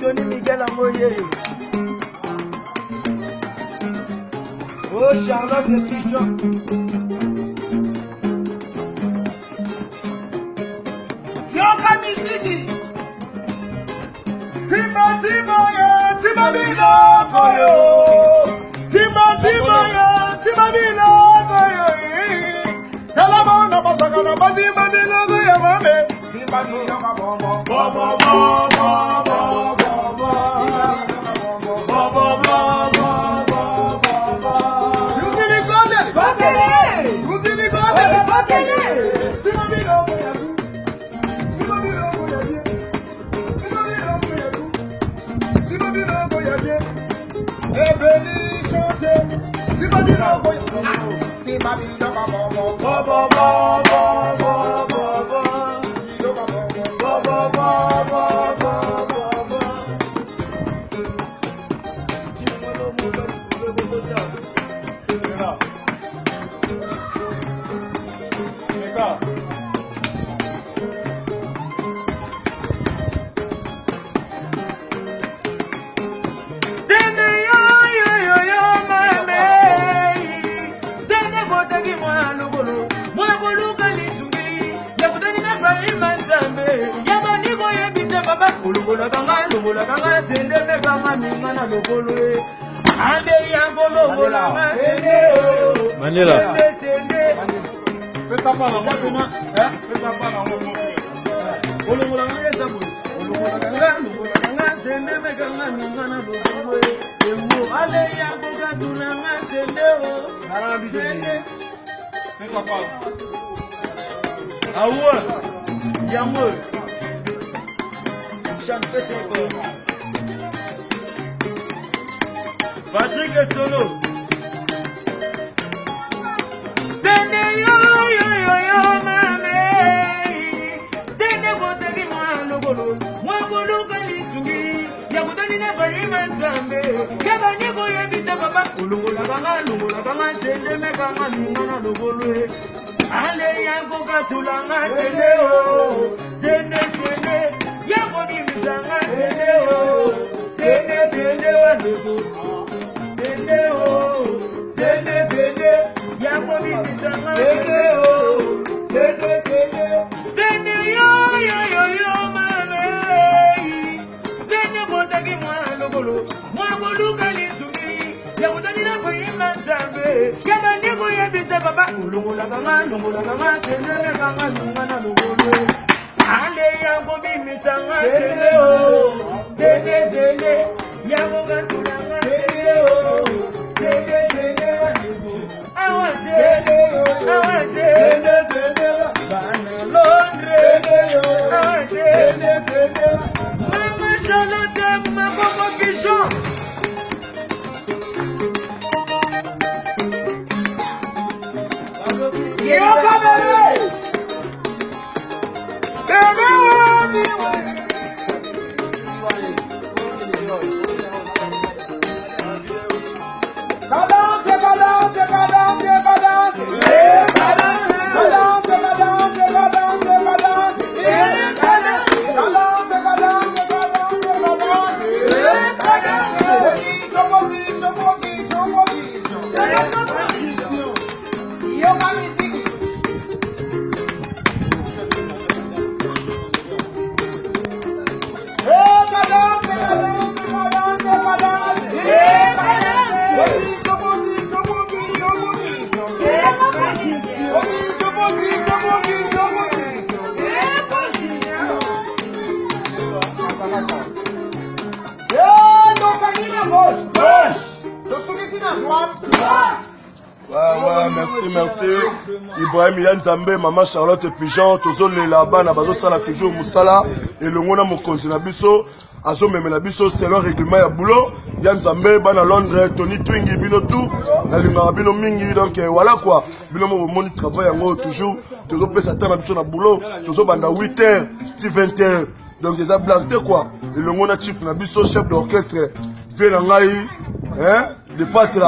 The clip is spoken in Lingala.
Tony Miguel Amoye. Oh, Charlotte le Pichon. Yoka Misiki. Simba Simba yo, Simba Bilo koyo. Simba Simba yo, Simba Bilo koyo. Kalama na basaka na Simba Bilo koyo mame. Simba Bilo kabombo. Bobo bobo bobo. Manila. Patrick et Solo. Sende yo yo yo yo mame. Sende botegi mwana golo. Mwabulu kalisungi. Ya kutani na farima nzambe. Ya banyego ya bita baba. Ulungola kanga sende mekanga mingana logolo. Ale yango katulanga sende o. Sende sende. Ya kodi misanga sende o. Sende sende wanego. Sende o, sende sende, ya komi misanga sende o, sende sende, sende yo yo yo yo mame, sende botagi mwana logolo, mwabulu kalisumi, ya utani na kuimba nzambe, ya bandeko ya bisa baba, ulungola kanga, sende kanga lungana logolo, ale ya komi misanga sende o, sende sende, ya koga tulanga sende o. Mama Charlotte, ma Bobo Pichon. Balance. Merci. Ibrahim Yanzambe, Maman Charlotte Pigeon, Tozo Lelaba, Nabazo Sala toujours Moussala, et le Mona Mokonzi Nabiso, Azo Memelabiso, c'est leur règlement à boulot. Yanzambe, Bana Londres, Tony Twingi, Bino tout, Nalinga Bino Mingi, donc voilà quoi. Bino Moni travaille en haut toujours, Tozo Pessatin Nabiso na boulot, Tozo Banda 8h, 20h, donc des blagues quoi. Et le Mona Chief Nabiso, chef d'orchestre, Vélangaï, hein, de Patra.